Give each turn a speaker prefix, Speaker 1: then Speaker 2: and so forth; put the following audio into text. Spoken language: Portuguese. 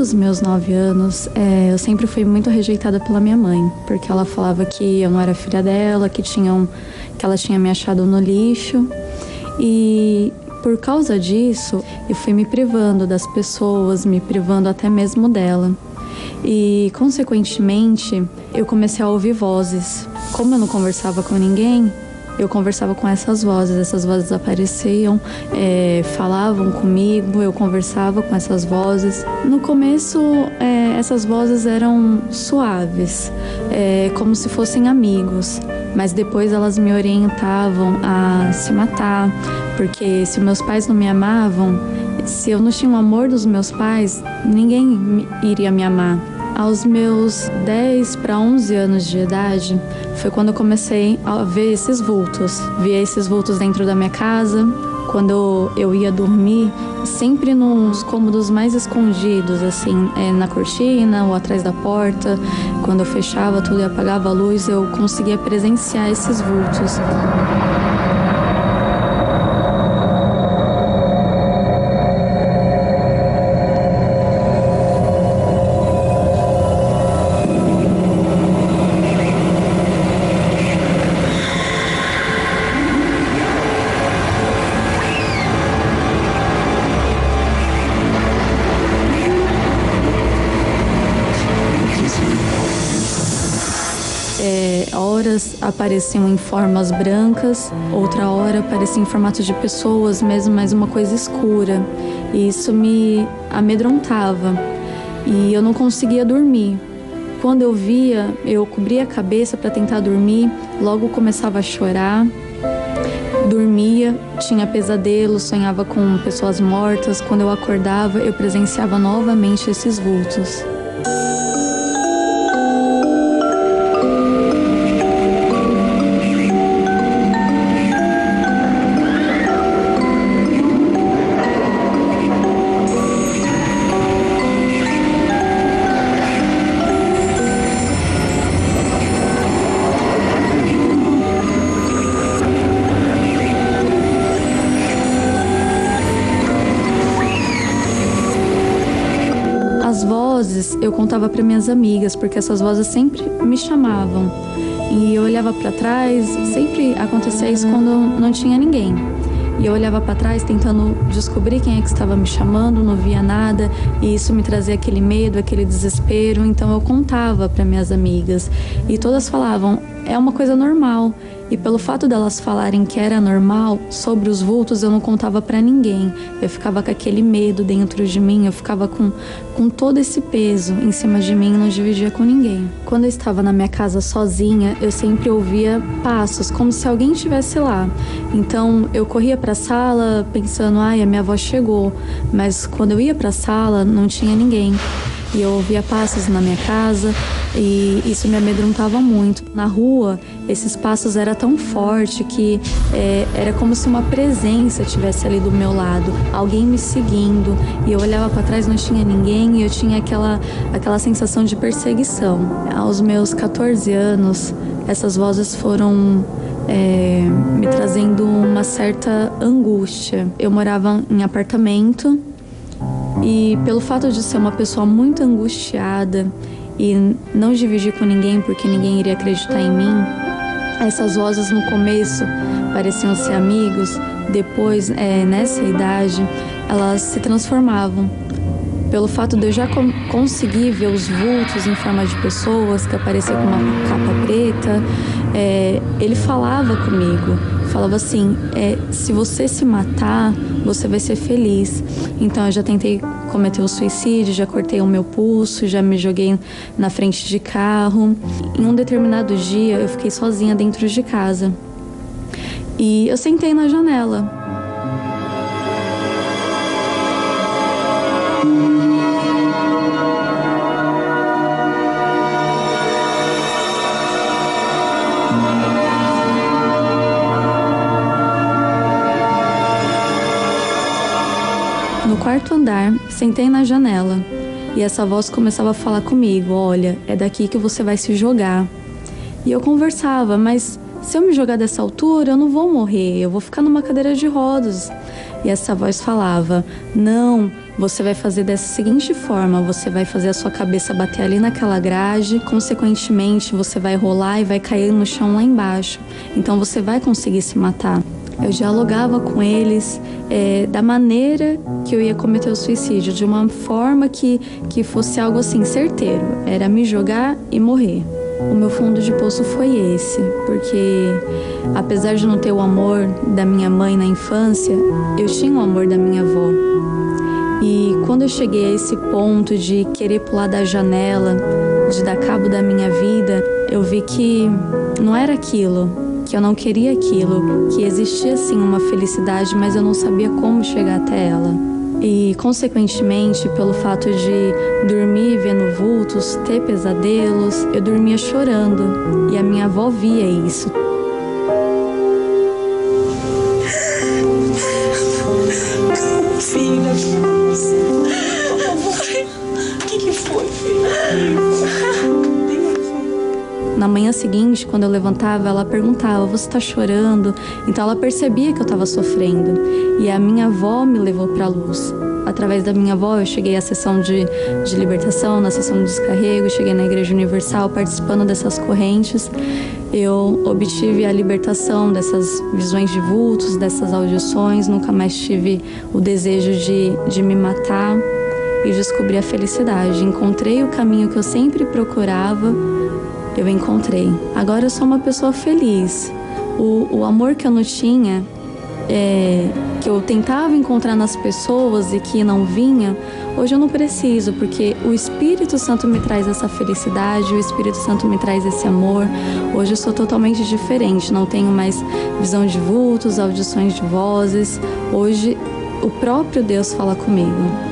Speaker 1: os meus 9 anos, eu sempre fui muito rejeitada pela minha mãe, porque ela falava que eu não era filha dela, que ela tinha me achado no lixo. E por causa disso, eu fui me privando das pessoas, me privando até mesmo dela. E, consequentemente, eu comecei a ouvir vozes. Como eu não conversava com ninguém, eu conversava com essas vozes apareciam, falavam comigo, eu conversava com essas vozes. No começo, essas vozes eram suaves, como se fossem amigos, mas depois elas me orientavam a se matar, porque se meus pais não me amavam, se eu não tinha o amor dos meus pais, ninguém iria me amar. Aos meus 10 para 11 anos de idade, foi quando eu comecei a ver esses vultos. Via esses vultos dentro da minha casa, quando eu ia dormir, sempre nos cômodos mais escondidos, assim, na cortina ou atrás da porta. Quando eu fechava tudo e apagava a luz, eu conseguia presenciar esses vultos. Horas apareciam em formas brancas, outra hora apareciam em formato de pessoas mesmo, mas uma coisa escura. E isso me amedrontava e eu não conseguia dormir. Quando eu via, eu cobria a cabeça para tentar dormir, logo começava a chorar. Dormia, tinha pesadelos, sonhava com pessoas mortas. Quando eu acordava, eu presenciava novamente esses vultos. Eu contava para minhas amigas, porque essas vozes sempre me chamavam. E eu olhava para trás, sempre acontecia isso quando não tinha ninguém. E eu olhava para trás tentando descobrir quem é que estava me chamando, não via nada, e isso me trazia aquele medo, aquele desespero. Então eu contava para minhas amigas e todas falavam, é uma coisa normal. E pelo fato delas falarem que era normal, sobre os vultos eu não contava pra ninguém. Eu ficava com aquele medo dentro de mim, eu ficava com todo esse peso em cima de mim e não dividia com ninguém. Quando eu estava na minha casa sozinha, eu sempre ouvia passos, como se alguém estivesse lá. Então eu corria pra sala pensando, ai, a minha avó chegou. Mas quando eu ia pra sala, não tinha ninguém. E eu ouvia passos na minha casa e isso me amedrontava muito. Na rua, esses passos eram tão fortes que era como se uma presença estivesse ali do meu lado, alguém me seguindo. E eu olhava para trás, não tinha ninguém e eu tinha aquela sensação de perseguição. Aos meus 14 anos, essas vozes foram me trazendo uma certa angústia. Eu morava em apartamento. E pelo fato de ser uma pessoa muito angustiada e não dividir com ninguém porque ninguém iria acreditar em mim, essas vozes no começo pareciam ser amigos, depois, nessa idade, elas se transformavam. Pelo fato de eu já conseguir ver os vultos em forma de pessoas que apareciam com uma capa preta, ele falava comigo, falava assim, se você se matar, você vai ser feliz. Então eu já tentei cometer o suicídio, já cortei o meu pulso, já me joguei na frente de carro. Em um determinado dia eu fiquei sozinha dentro de casa e eu sentei na janela. No quarto andar, sentei na janela e essa voz começava a falar comigo, olha, é daqui que você vai se jogar. E eu conversava, mas se eu me jogar dessa altura, eu não vou morrer, eu vou ficar numa cadeira de rodas. E essa voz falava: não, você vai fazer dessa seguinte forma, você vai fazer a sua cabeça bater ali naquela grade, consequentemente você vai rolar e vai cair no chão lá embaixo, então você vai conseguir se matar. Eu dialogava com eles da maneira que eu ia cometer o suicídio, de uma forma que fosse algo assim, certeiro, era me jogar e morrer. O meu fundo de poço foi esse, porque apesar de não ter o amor da minha mãe na infância, eu tinha o amor da minha avó. E quando eu cheguei a esse ponto de querer pular da janela, de dar cabo da minha vida, eu vi que não era aquilo, que eu não queria aquilo, que existia sim uma felicidade, mas eu não sabia como chegar até ela. E, consequentemente, pelo fato de dormir vendo vultos, ter pesadelos, eu dormia chorando. E a minha avó via isso.
Speaker 2: Filha, o que foi, filha?
Speaker 1: Na manhã seguinte, quando eu levantava, ela perguntava: você tá chorando? Então ela percebia que eu estava sofrendo. E a minha avó me levou para a luz. Através da minha avó, eu cheguei à sessão de libertação, na sessão de descarrego, cheguei na Igreja Universal, participando dessas correntes. Eu obtive a libertação dessas visões de vultos, dessas audições, nunca mais tive o desejo de me matar e descobri a felicidade. Encontrei o caminho que eu sempre procurava, eu encontrei. Agora eu sou uma pessoa feliz. O amor que eu não tinha, que eu tentava encontrar nas pessoas e que não vinha, hoje eu não preciso, porque o Espírito Santo me traz essa felicidade, o Espírito Santo me traz esse amor. Hoje eu sou totalmente diferente, não tenho mais visão de vultos, audições de vozes. Hoje o próprio Deus fala comigo.